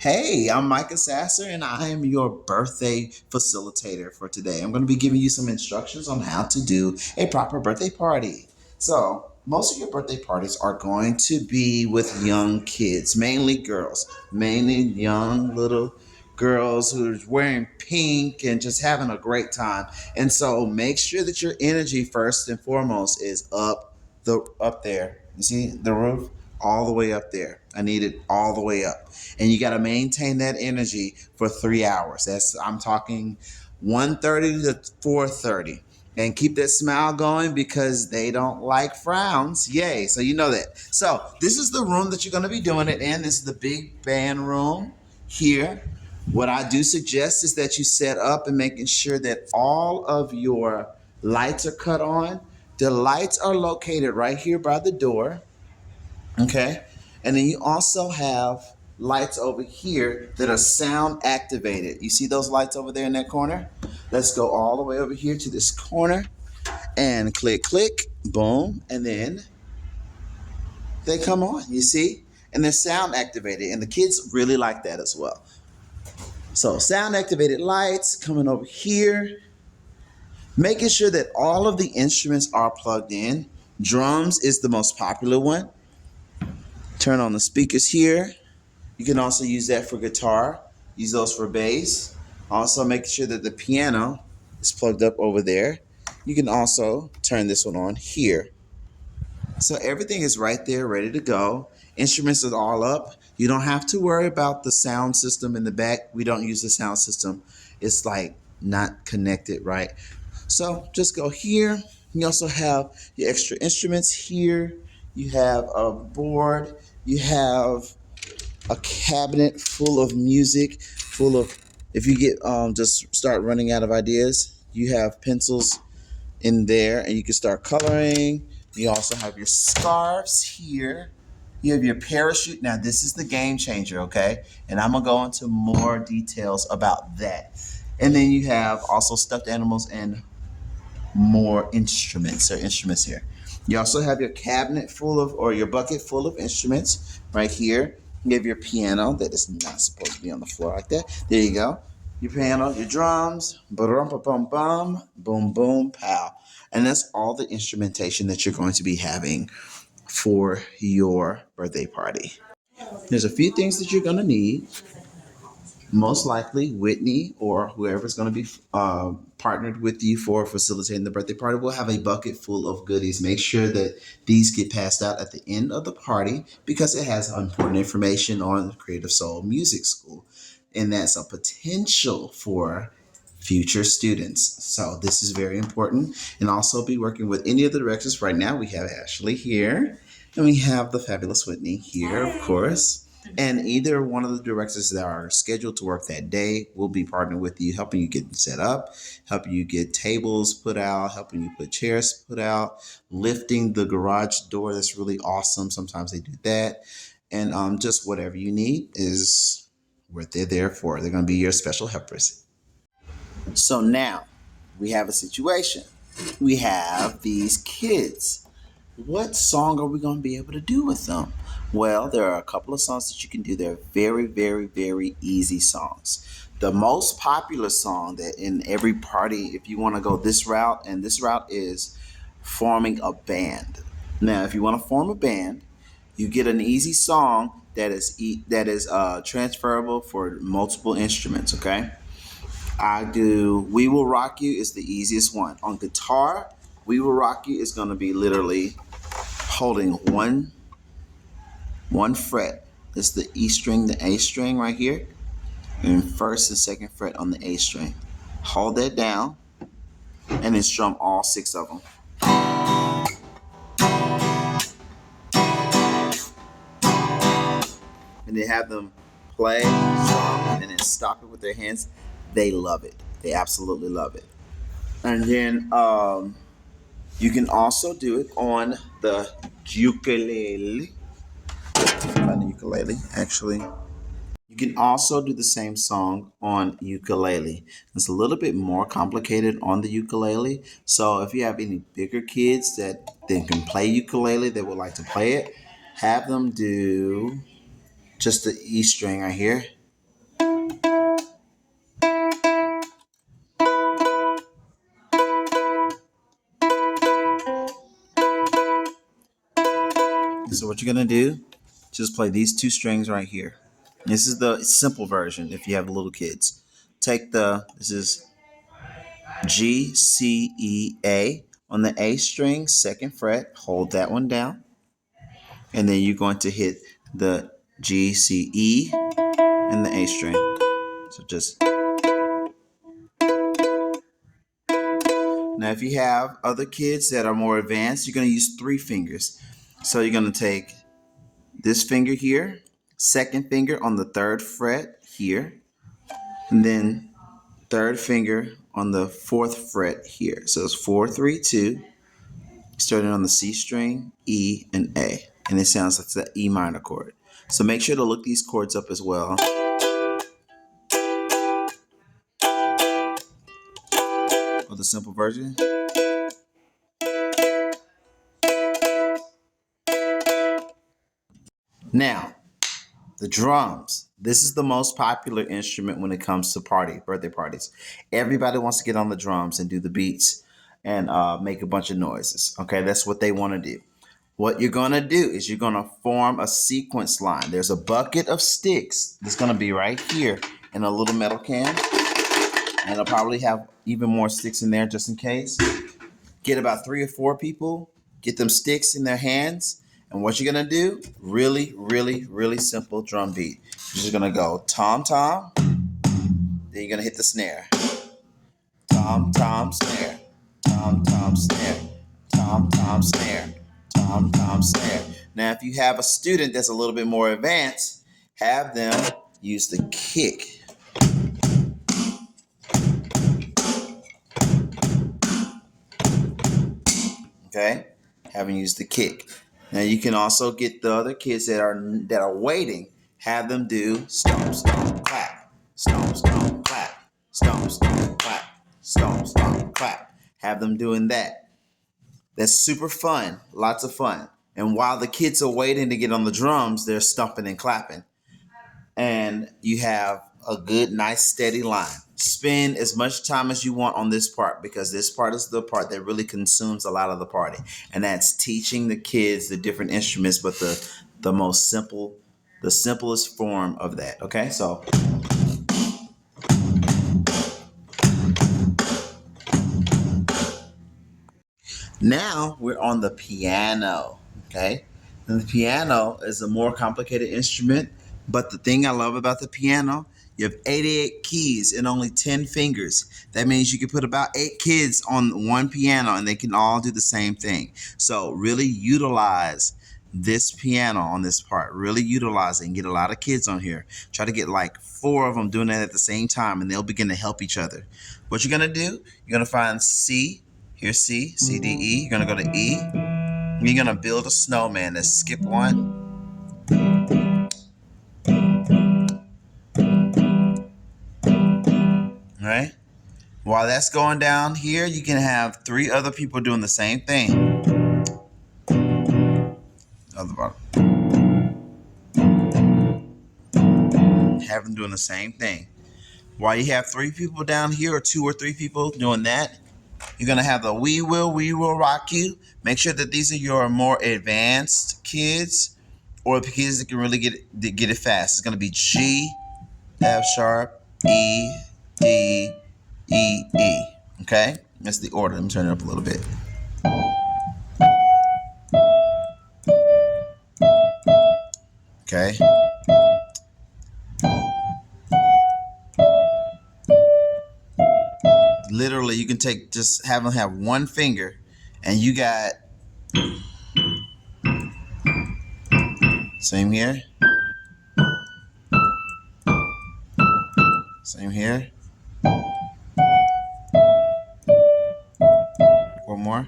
Hey, I'm Micah Sasser, and I am your birthday facilitator for today. I'm going to be giving you some instructions on how to do a proper birthday party. So, most of your birthday parties are going to be with young kids, mainly girls, mainly young little girls who are wearing pink and just having a great time. And so, make sure that your energy first and foremost is up there. You see the roof all the way up there. I need it all the way up, and you got to maintain that energy for 3 hours. I'm talking 1:30 to 4:30, and keep that smile going because they don't like frowns. Yay! So you know that. So this is the room that you're going to be doing it in. This is the big band room here. What I do suggest is that you set up and making sure that all of your lights are cut on. The lights are located right here by the door. Okay. And then you also have lights over here that are sound activated. You see those lights over there in that corner? Let's go all the way over here to this corner and click, click, boom. And then they come on, you see? And they're sound activated. And the kids really like that as well. So, sound activated lights coming over here, making sure that all of the instruments are plugged in. Drums is the most popular one. Turn on the speakers here. You can also use that for guitar, use those for bass. Also make sure that the piano is plugged up over there. You can also turn this one on here. So everything is right there ready to go. Instruments are all up. You don't have to worry about the sound system in the back. We don't use the sound system. It's like not connected, right? So just go here. You also have your extra instruments here. You have a board. You have a cabinet full of music, full of, if you get just start running out of ideas, you have pencils in there and you can start coloring. You also have your scarves here. You have your parachute. Now this is the game changer, okay? And I'm gonna go into more details about that. And then you have also stuffed animals and more instruments. There are instruments here. You also have your cabinet full of, or your bucket full of instruments right here. You have your piano that is not supposed to be on the floor like that. There you go. Your piano, your drums, ba-dum, bum bum, boom, boom, pow. And that's all the instrumentation that you're going to be having for your birthday party. There's a few things that you're going to need. Most likely, Whitney or whoever's going to be partnered with you for facilitating the birthday party will have a bucket full of goodies. Make sure that these get passed out at the end of the party because it has important information on Creative Soul Music School, and that's a potential for future students. So this is very important. And also be working with any of the directors. Right now, we have Ashley here, and we have the fabulous Whitney here, of course. And either one of the directors that are scheduled to work that day will be partnering with you, helping you get set up, helping you get tables put out, helping you put chairs put out, lifting the garage door. That's really awesome. Sometimes they do that. And just whatever you need is what they're there for. They're going to be your special helpers. So now we have a situation. We have these kids. What song are we going to be able to do with them? Well, there are a couple of songs that you can do. They're very, very, very easy songs. The most popular song that in every party, if you want to go this route, and this route is forming a band. Now, if you want to form a band, you get an easy song that is transferable for multiple instruments. Okay, I do "We Will Rock You" is the easiest one. On guitar, "We Will Rock You" is going to be literally holding one fret. It's the E string, the A string right here, and first and second fret on the A string. Hold that down, and then strum all six of them. And they have them play, strum, and then stop it with their hands. They love it. They absolutely love it. And then you can also do it on the ukulele. On the ukulele, actually. You can also do the same song on ukulele. It's a little bit more complicated on the ukulele. So if you have any bigger kids that they can play ukulele, that would like to play it, have them do just the E string right here. you're going to do, just play these two strings right here. This is the simple version if you have little kids. This is G, C, E, A. On the A string, second fret, hold that one down. And then you're going to hit the G, C, E, and the A string. So just. Now if you have other kids that are more advanced, you're going to use 3 fingers. So you're going to take this finger here, second finger on the 3rd fret here, and then 3rd finger on the 4th fret here. So it's 4, 3, 2, starting on the C string, E, and A. And it sounds like the E minor chord. So make sure to look these chords up as well. Or the simple version. Now, the drums. This is the most popular instrument when it comes to birthday parties. Everybody wants to get on the drums and do the beats and make a bunch of noises. Okay, that's what they want to do. What you're going to do is you're going to form a sequence line. There's a bucket of sticks that's going to be right here in a little metal can. And it'll probably have even more sticks in there just in case. Get about 3 or 4 people. Get them sticks in their hands. And what you're going to do, really, really, really simple drum beat. You're just going to go tom, tom. Then you're going to hit the snare. Tom, tom, snare. Tom, tom, snare. Tom, tom, snare. Tom, tom, snare. Now, if you have a student that's a little bit more advanced, have them use the kick. Okay? Have them use the kick. Now you can also get the other kids that are waiting, have them do stomp, stomp, clap, stomp, stomp, clap, stomp, stomp, clap, stomp, stomp, clap. Have them doing that. That's super fun, lots of fun. And while the kids are waiting to get on the drums, they're stomping and clapping. And you have a good, nice, steady line. Spend as much time as you want on this part because this part is the part that really consumes a lot of the party. And that's teaching the kids the different instruments, but the simplest form of that. Okay, so. Now we're on the piano. Okay, and the piano is a more complicated instrument, but the thing I love about the piano, you have 88 keys and only 10 fingers. That means you can put about 8 kids on one piano and they can all do the same thing. So really utilize this piano on this part. Really utilize it and get a lot of kids on here. Try to get like 4 of them doing that at the same time and they'll begin to help each other. What you're going to do, you're going to find C. Here's C, C, D, E. You're going to go to E. You're going to build a snowman. Let's skip one. Right? While that's going down here, you can have 3 other people doing the same thing. Other bottom. Have them doing the same thing. While you have 3 people down here, or 2 or 3 people doing that, you're going to have the We Will Rock You. Make sure that these are your more advanced kids or the kids that can really get it fast. It's going to be G, F sharp, E, D, E, E. Okay? That's the order. Let me turn it up a little bit. Okay? Literally, you can have them have one finger, and you got same here, same here. One more.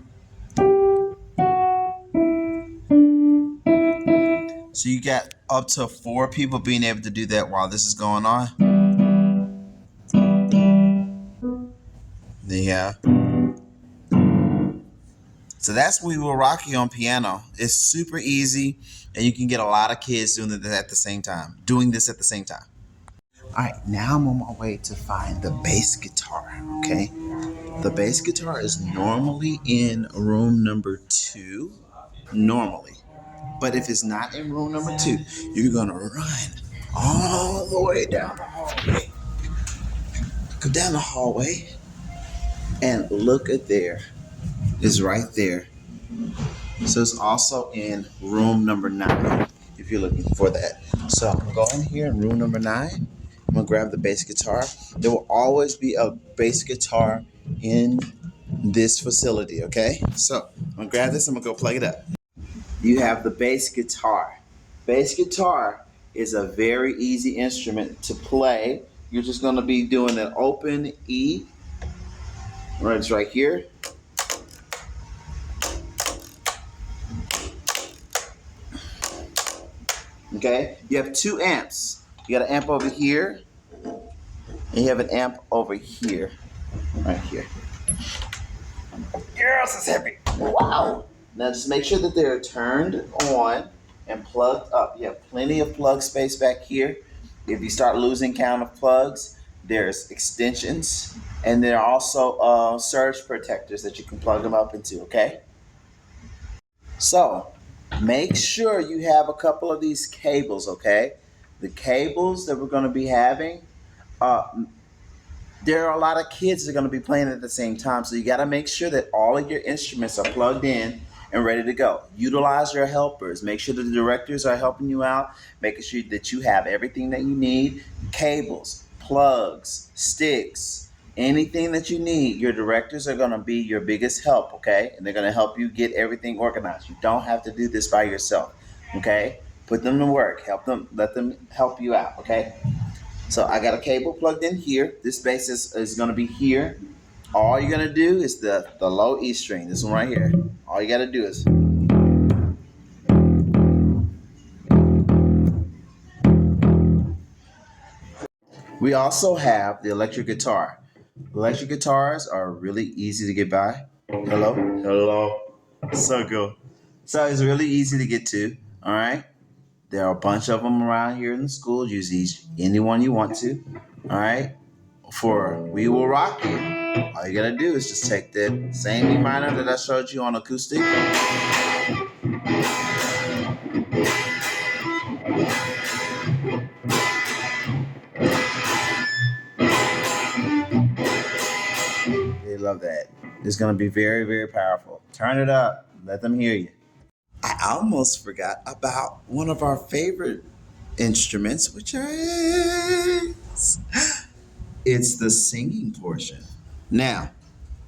So you got up to 4 people being able to do that while this is going on. Yeah. So that's We Will Rock You on piano. It's super easy, and you can get a lot of kids doing this at the same time. All right, now I'm on my way to find the bass guitar, okay? The bass guitar is normally in room number 2, normally. But if it's not in room number 2, you're gonna run all the way down the hallway. Go down the hallway and look at there. It's right there. So it's also in room number 9 if you're looking for that. So I'm gonna go in here in room number 9. I'm gonna grab the bass guitar. There will always be a bass guitar in this facility, okay? So I'm gonna grab this, I'm gonna go plug it up. You have the bass guitar. Bass guitar is a very easy instrument to play. You're just gonna be doing an open E, right? It's right here. Okay, you have 2 amps. You got an amp over here, and you have an amp over here, right here. Yes, it's heavy. Wow. Now just make sure that they're turned on and plugged up. You have plenty of plug space back here. If you start losing count of plugs, there's extensions, and there are also surge protectors that you can plug them up into, okay? So make sure you have a couple of these cables, okay? The cables that we're going to be having, uh, there are a lot of kids that are going to be playing at the same time. So you got to make sure that all of your instruments are plugged in and ready to go. Utilize your helpers. Make sure that the directors are helping you out, making sure that you have everything that you need, cables, plugs, sticks, anything that you need. Your directors are going to be your biggest help, okay? And they're going to help you get everything organized. You don't have to do this by yourself, okay? Put them to work. Help them. Let them help you out, okay? So I got a cable plugged in here. This bass is going to be here. All you're going to do is the low E string, this one right here. All you got to do is. We also have the electric guitar. Electric guitars are really easy to get by. Hello? Hello. So cool. So it's really easy to get to. All right. There are a bunch of them around here in the school. Use each any one you want to. All right. For We Will Rock You, all you gotta do is just take that same E minor that I showed you on acoustic. They love that. It's gonna be very, very powerful. Turn it up. Let them hear you. I almost forgot about one of our favorite instruments, which is it's the singing portion. Now,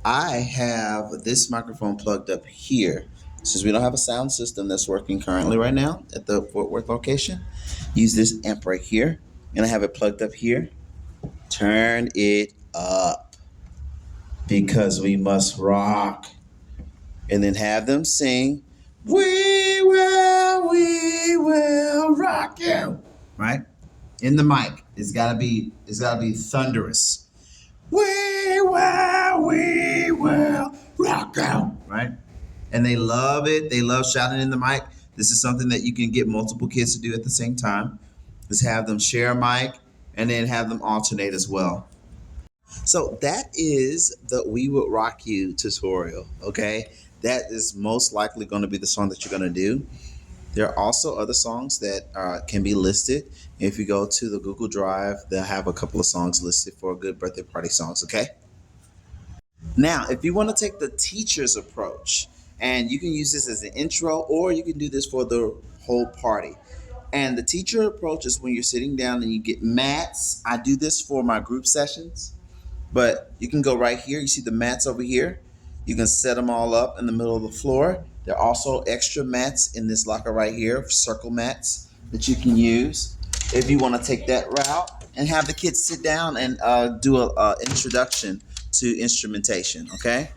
I have this microphone plugged up here. Since we don't have a sound system that's working currently right now at the Fort Worth location, use this amp right here, and I have it plugged up here. Turn it up because we must rock, and then have them sing, we will rock you. Right? In the mic. It's gotta be thunderous. We will rock you. Right? And they love it. They love shouting in the mic. This is something that you can get multiple kids to do at the same time. Just have them share a mic and then have them alternate as well. So that is the We Will Rock You tutorial, okay? That is most likely going to be the song that you're going to do. There are also other songs that can be listed. If you go to the Google Drive, they'll have a couple of songs listed for good birthday party songs, okay? Now, if you want to take the teacher's approach, and you can use this as an intro, or you can do this for the whole party. And the teacher approach is when you're sitting down and you get mats. I do this for my group sessions, but you can go right here. You see the mats over here. You can set them all up in the middle of the floor. There are also extra mats in this locker right here, circle mats that you can use if you want to take that route and have the kids sit down and do a introduction to instrumentation, okay?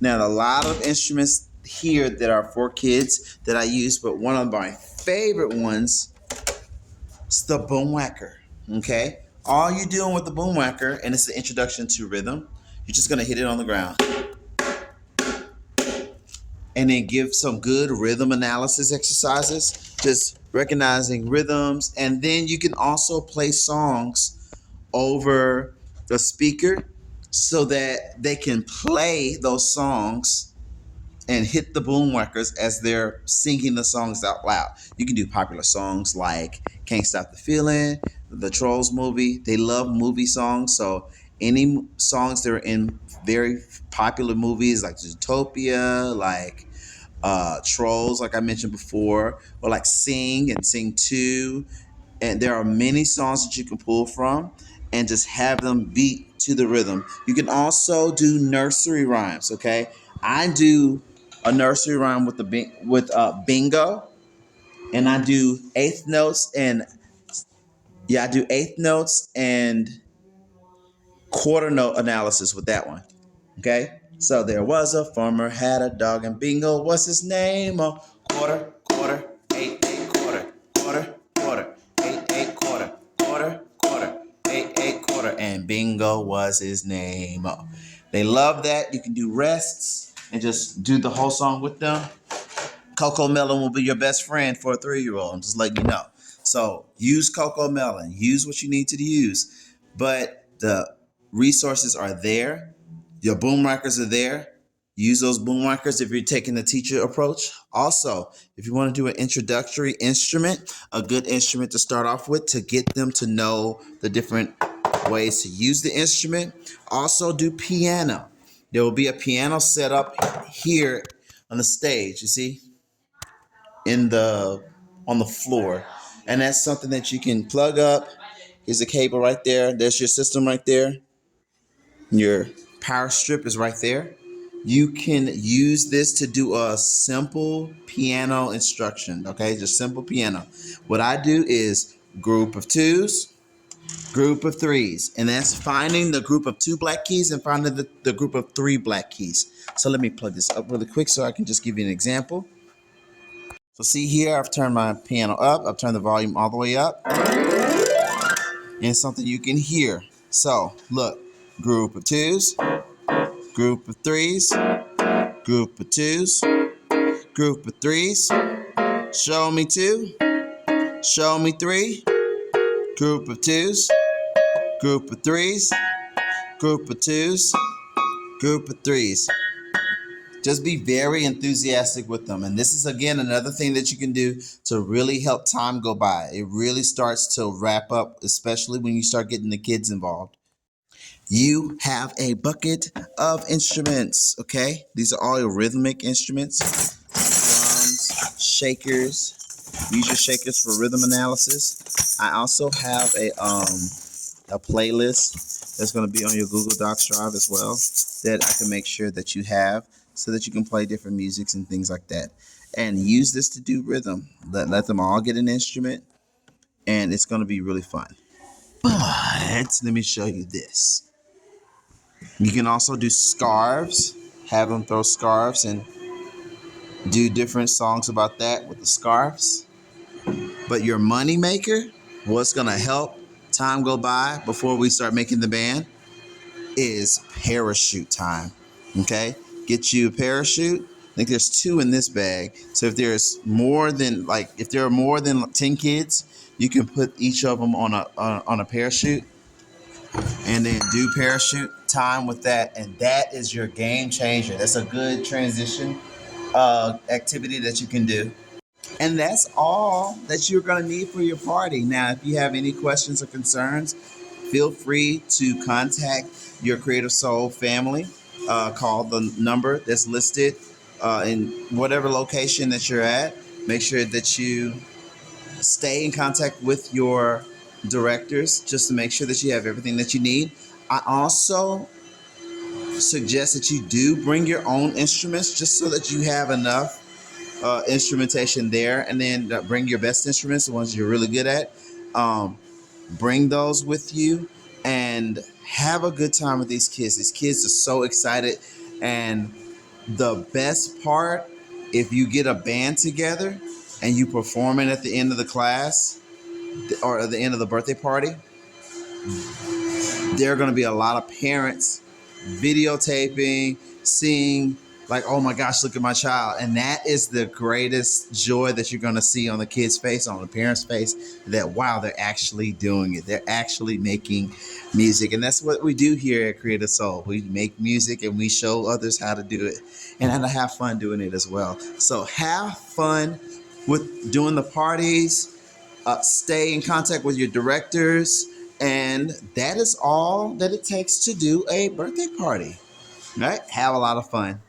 Now, a lot of instruments here that are for kids that I use, but one of my favorite ones is the boom whacker, okay? All you're doing with the boom whacker, and it's the introduction to rhythm, you're just gonna hit it on the ground and then give some good rhythm analysis exercises, just recognizing rhythms. And then you can also play songs over the speaker so that they can play those songs and hit the boom records as they're singing the songs out loud. You can do popular songs like Can't Stop the Feeling, the Trolls movie. They love movie songs, so any songs that are in very popular movies like Zootopia, like Trolls, like I mentioned before, or like Sing and Sing 2. And there are many songs that you can pull from and just have them beat to the rhythm. You can also do nursery rhymes, okay? I do a nursery rhyme with bingo, and I do eighth notes and I do eighth notes and quarter note analysis with that one. Okay? So there was a farmer had a dog and bingo was his name. Oh, quarter, quarter, eight, eight, quarter, quarter, quarter, eight, eight, quarter, quarter, quarter, eight, eight, quarter, and bingo was his name. Oh, they love that. You can do rests and just do the whole song with them. Coco Melon will be your best friend for a 3-year-old. I'm just letting you know. So use Coco Melon. Use what you need to use. But the resources are there. Your boom rockers are there. Use those boom rockers if you're taking the teacher approach. Also, if you want to do an introductory instrument, a good instrument to start off with to get them to know the different ways to use the instrument. Also do piano. There will be a piano set up here on the stage, you see, on the floor. And that's something that you can plug up. Here's a cable right there. There's your system right there. Your power strip is right there. You can use this to do a simple piano instruction, okay? Just simple piano. What I do is group of twos, group of threes, and that's finding the group of 2 black keys and finding the group of 3 black keys. So let me plug this up really quick so I can just give you an example. So see here, I've turned my piano up. I've turned the volume all the way up. And it's something you can hear. So look, group of twos, group of threes, group of twos, group of threes, show me 2, show me 3, group of twos, group of threes, group of twos, group of threes. Just be very enthusiastic with them. And this is, again, another thing that you can do to really help time go by. It really starts to wrap up, especially when you start getting the kids involved. You have a bucket of instruments, okay? These are all your rhythmic instruments. Drums, shakers. Use your shakers for rhythm analysis. I also have a playlist that's going to be on your Google Docs drive as well that I can make sure that you have so that you can play different musics and things like that. And use this to do rhythm. Let them all get an instrument, and it's going to be really fun. But let me show you this. You can also do scarves. Have them throw scarves and do different songs about that with the scarves. But your money maker, what's going to help time go by before we start making the band, is parachute time. Okay? Get you a parachute. I think there's 2 in this bag. So if there are more than 10 kids, you can put each of them on a parachute and then do parachute time with that. And that is your game changer. That's a good transition activity that you can do. And that's all that you're going to need for your party. Now, if you have any questions or concerns, feel free to contact your Creative Soul family. Call the number that's listed in whatever location that you're at. Make sure that you stay in contact with your directors just to make sure that you have everything that you need. I also suggest that you do bring your own instruments just so that you have enough instrumentation there, and then bring your best instruments, the ones you're really good at. Bring those with you and have a good time with these kids. These kids are so excited. And the best part, if you get a band together and you perform it at the end of the class or at the end of the birthday party, there are going to be a lot of parents videotaping, seeing like, oh my gosh, look at my child. And that is the greatest joy that you're going to see on the kid's face, on the parent's face, that wow, they're actually doing it. They're actually making music. And that's what we do here at Creative Soul. We make music and we show others how to do it and how to have fun doing it as well. So have fun with doing the parties. Stay in contact with your directors. And that is all that it takes to do a birthday party. All right? Have a lot of fun.